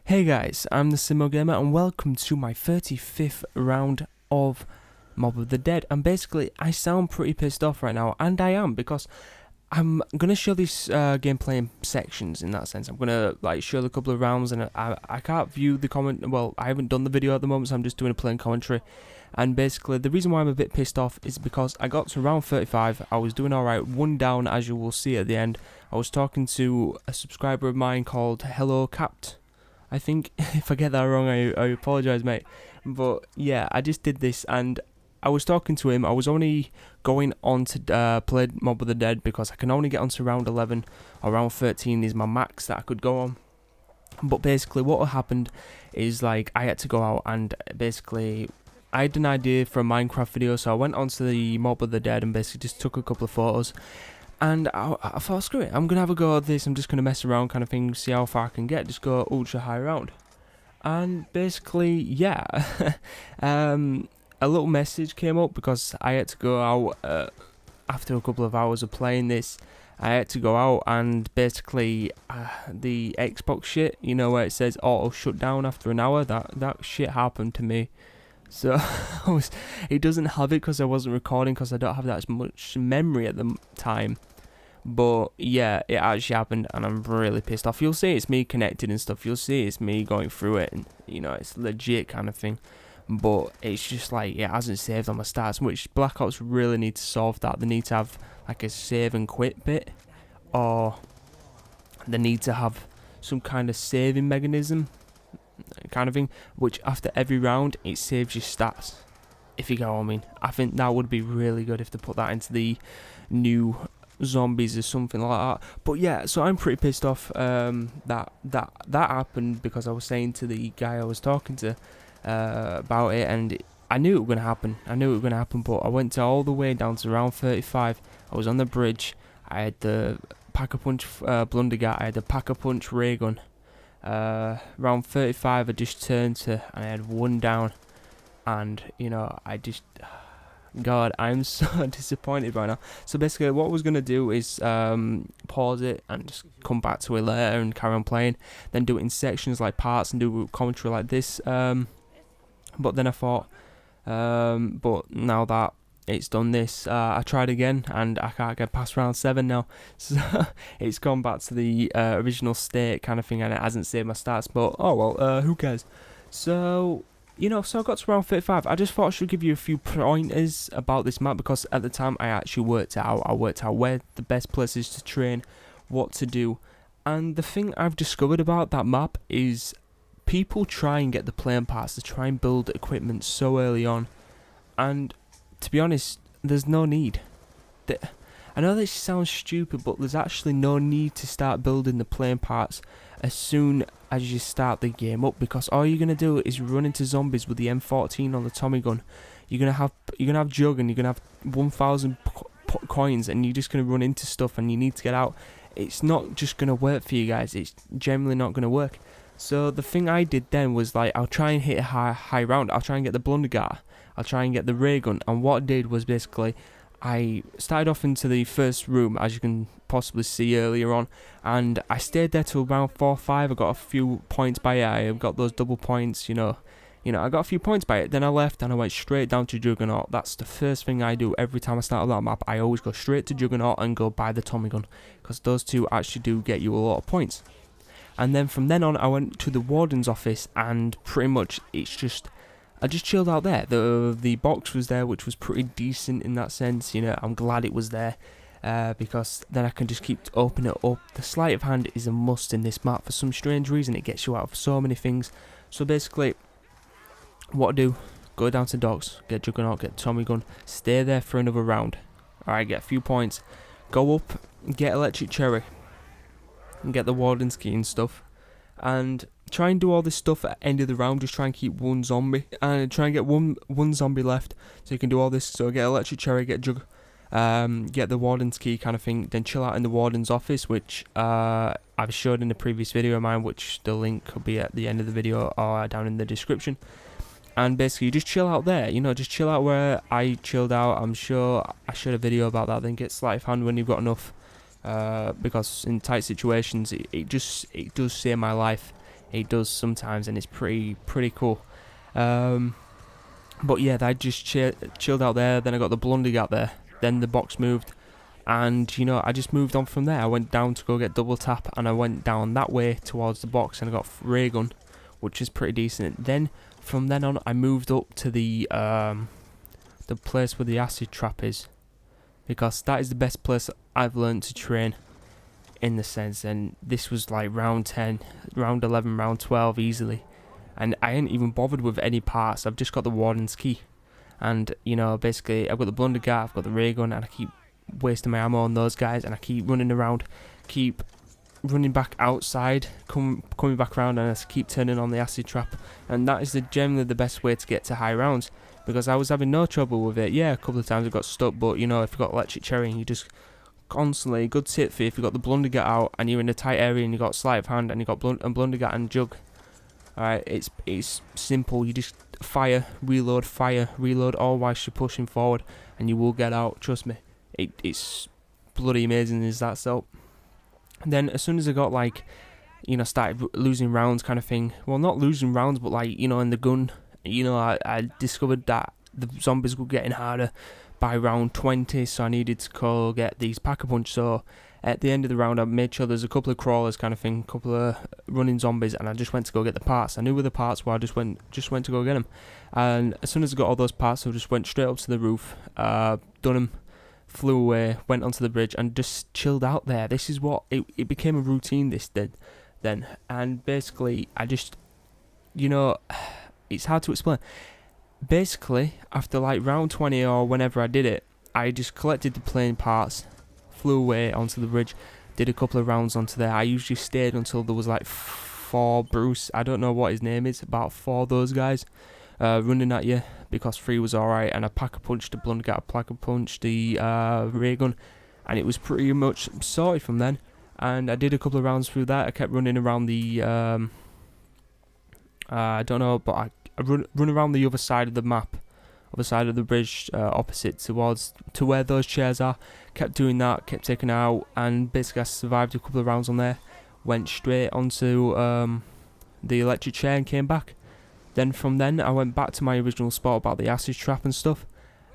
Hey guys, I'm TheSimoGamer and welcome to my 35th round of Mob of the Dead. And basically, I sound pretty pissed off right now, and I am, because I'm gonna show these gameplay in sections. In that sense, I'm gonna show a couple of rounds, and I can't view the comment. Well, I haven't done the video at the moment, so I'm just doing a plain commentary. And basically, the reason why I'm a bit pissed off is because I got to round 35. I was doing alright, one down, as you will see at the end. I was talking to a subscriber of mine called Hello Capt. I think. If I get that wrong, I apologise, mate. But yeah, I just did this, and I was talking to him. I was only going on to play Mob of the Dead because I can only get onto round 11, or round 13 is my max that I could go on. But basically, what happened is, I had to go out, and basically, I had an idea for a Minecraft video, so I went onto the Mob of the Dead and basically just took a couple of photos. And I thought, screw it, I'm going to have a go at this, I'm just going to mess around kind of thing, see how far I can get, just go ultra high round. And basically, yeah, a little message came up because I had to go out after a couple of hours of playing this. I had to go out, and basically the Xbox shit, you know, where it says auto shut down after an hour, that shit happened to me. So it doesn't have it because I wasn't recording, because I don't have that as much memory at the time. But yeah, it actually happened, and I'm really pissed off. You'll see it's me connected and stuff. You'll see it's me going through it, and you know, it's legit kind of thing. But it's just it hasn't saved on my stats, which Black Ops really need to solve that. They need to have a save and quit bit, or they need to have some kind of saving mechanism kind of thing, which after every round it saves your stats, if you get what I mean. I think that would be really good if they put that into the new zombies or something like that. But yeah, so I'm pretty pissed off that happened, because I was saying to the guy I was talking to about it, and I knew it was going to happen, but I went all the way down to round 35. I was on the bridge. I had the Pack-a-Punch Blundergat, I had the Pack-a-Punch ray gun. Round 35 I just turned to, and I had one down, and you know, God, I'm so disappointed right now. So basically what I was going to do is pause it and just come back to it later and carry on playing, then do it in sections like parts and do commentary like this, but then I thought, but now that it's done this, I tried again, and I can't get past round 7 now, so it's gone back to the original state kind of thing, and it hasn't saved my stats, but oh well, who cares. So, you know, so I got to round 35. I just thought I should give you a few pointers about this map, because at the time I actually worked it out. I worked out where the best places to train, what to do, and the thing I've discovered about that map is people try and get the playing parts, to try and build equipment so early on, and to be honest, there's no need. I know this sounds stupid, but there's actually no need to start building the playing parts as soon as you start the game up, because all you're gonna do is run into zombies with the M14 on the Tommy gun. You're gonna have Jug, and you're gonna have 1,000 coins, and you're just gonna run into stuff, and you need to get out. It's not just gonna work for you guys. It's generally not gonna work. So the thing I did then was I'll try and hit a high round. I'll try and get the Blundergat. I'll try and get the ray gun. And what I did was basically, I started off into the first room, as you can possibly see earlier on, and I stayed there till around 4 or 5. I got a few points by it. I got those double points, you know, I got a few points by it. Then I left and I went straight down to Juggernaut. That's the first thing I do every time I start on that map. I always go straight to Juggernaut and go buy the Tommy gun, because those two actually do get you a lot of points. And then from then on, I went to the Warden's office, and pretty much I just chilled out there. The box was there, which was pretty decent in that sense. You know, I'm glad it was there, because then I can just keep opening it up. The sleight of hand is a must in this map for some strange reason. It gets you out of so many things. So basically, what I do, go down to docks, get Juggernaut, get Tommy gun, stay there for another round. Alright, get a few points, go up, get Electric Cherry, and get the Warden's key and stuff, and try and do all this stuff at the end of the round. Just try and keep one zombie, and try and get one zombie left, so you can do all this. So get Electric Cherry, get Jug, get the Warden's key kind of thing, then chill out in the Warden's office, which I've showed in the previous video of mine, which the link will be at the end of the video or down in the description. And basically, you just chill out there, you know, just chill out where I chilled out. I'm sure I showed a video about that. Then get sleight of hand when you've got enough, because in tight situations, it does save my life it does sometimes, and it's pretty cool. But yeah, I just chilled out there. Then I got the Blundergat there. Then the box moved, and you know, I just moved on from there. I went down to go get double tap, and I went down that way towards the box, and I got ray gun, which is pretty decent. Then from then on, I moved up to the place where the acid trap is, because that is the best place I've learned to train, in the sense. And this was like round 10, round 11, round 12 easily, and I ain't even bothered with any parts. I've just got the Warden's key, and you know, basically I've got the Blundergat, I've got the ray gun, and I keep wasting my ammo on those guys, and I keep running around, keep running back outside, coming back around, and I keep turning on the acid trap. And that is generally the best way to get to high rounds, because I was having no trouble with it. Yeah, a couple of times I got stuck, but you know, if you've got electric cherry, you just constantly, good tip for you, if you've got the Blundergat out and you're in a tight area and you've got sleight of hand and you've got Blundergat and jug, alright, it's simple. You just fire, reload, all whilst you're pushing forward, and you will get out, trust me. It's bloody amazing, is that so. And then as soon as I got like, you know, started losing rounds kind of thing, well, not losing rounds, but like, you know, in the gun, you know, I discovered that the zombies were getting harder by round 20, so I needed to go get these pack-a-punch. So at the end of the round, I made sure there's a couple of crawlers kind of thing, a couple of running zombies, and I just went to go get the parts. I knew where the parts were, I just went to go get them. And as soon as I got all those parts, I just went straight up to the roof, done them, flew away, went onto the bridge, and just chilled out there. This is what, it became a routine, this did then. And basically, I just, you know, it's hard to explain. Basically, after like round 20 or whenever I did it, I just collected the plane parts, flew away onto the bridge, did a couple of rounds onto there. I usually stayed until there was like 4 Bruce, I don't know what his name is, about 4 of those guys running at you, because 3 was alright, and I pack-a-punched the Blundergat, pack-a-punched the ray gun, and it was pretty much sorted from then. And I did a couple of rounds through that. I kept running around the I don't know, but I run around the other side of the map, other side of the bridge, opposite to where those chairs are. Kept doing that, kept taking out, and basically I survived a couple of rounds on there. Went straight onto the electric chair and came back. Then from then I went back to my original spot about the acid trap and stuff.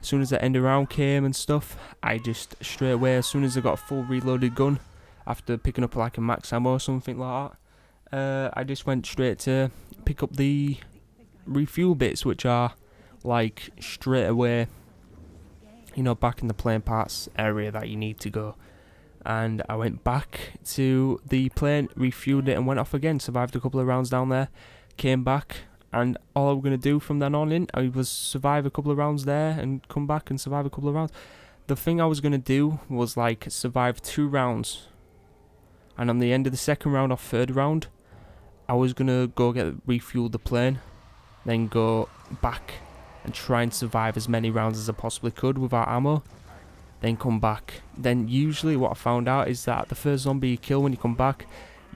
As soon as the end of round came and stuff, I just straight away, as soon as I got a full reloaded gun, after picking up like a max ammo or something like that, I just went straight to pick up the refuel bits, which are like straight away, you know, back in the plane parts area that you need to go. And I went back to the plane, refueled it, and went off again. Survived a couple of rounds down there, came back, and all I was going to do from then on in, I was survive a couple of rounds there and come back and survive a couple of rounds. The thing I was going to do was like survive 2 rounds, and on the end of the second round or third round, I was going to go refuel the plane, then go back and try and survive as many rounds as I possibly could without ammo, then come back. Then usually what I found out is that the first zombie you kill when you come back,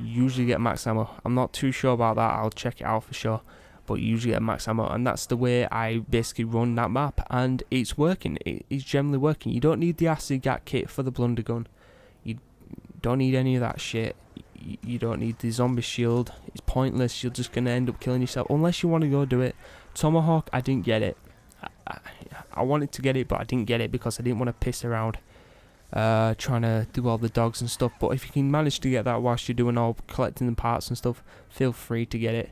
you usually get max ammo. I'm not too sure about that, I'll check it out for sure, but you usually get max ammo, and that's the way I basically run that map, and it's working. It's generally working. You don't need the acid gat kit for the blunder gun, you don't need any of that shit. You don't need the zombie shield, it's pointless. You're just going to end up killing yourself unless you want to go do it. Tomahawk, I didn't get it. I wanted to get it, but I didn't get it because I didn't want to piss around trying to do all the dogs and stuff. But if you can manage to get that whilst you're doing all collecting the parts and stuff, feel free to get it.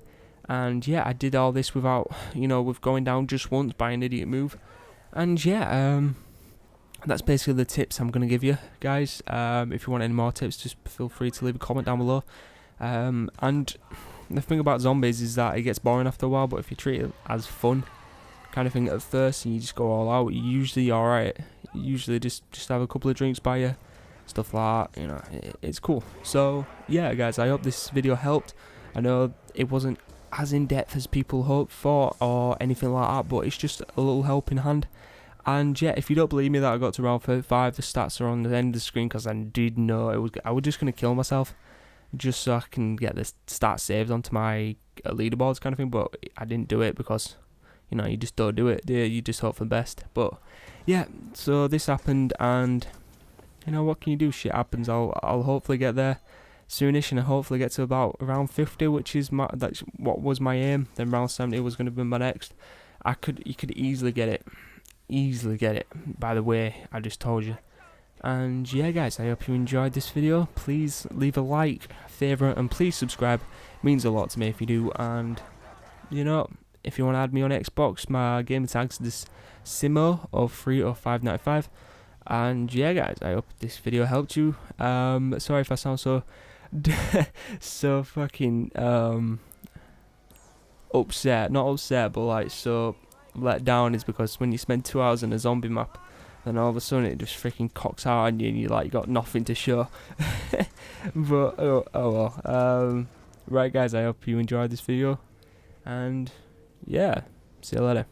And yeah, I did all this without, you know, with going down just once by an idiot move. And yeah, that's basically the tips I'm going to give you guys. If you want any more tips, just feel free to leave a comment down below. And the thing about zombies is that it gets boring after a while, but if you treat it as fun kind of thing at first and you just go all out, you're usually alright. You usually just have a couple of drinks by you, stuff like that, you know, it's cool. So yeah guys, I hope this video helped. I know it wasn't as in-depth as people hoped for or anything like that, but it's just a little helping hand. And yeah, if you don't believe me that I got to round 35, the stats are on the end of the screen, because I did know I was just going to kill myself just so I can get the stats saved onto my leaderboards kind of thing, but I didn't do it because, you know, you just don't do it, do you? You just hope for the best. But yeah, so this happened, and you know, what can you do? Shit happens. I'll hopefully get there soonish, and hopefully get to about around 50, which is that's what was my aim. Then round 70 was going to be my next. You could easily get it, by the way I just told you. And yeah, guys, I hope you enjoyed this video. Please leave a like, favourite, and please subscribe. It means a lot to me if you do. And you know, if you want to add me on Xbox, my gamer tag's TheSimo of 3 or 5.95. And yeah, guys, I hope this video helped you. Sorry if I sound so so fucking upset. Not upset, but like so let down, is because when you spend 2 hours in a zombie map, then all of a sudden it just freaking cocks out on you and you like got nothing to show. But oh well. Right, guys, I hope you enjoyed this video, and yeah, see you later.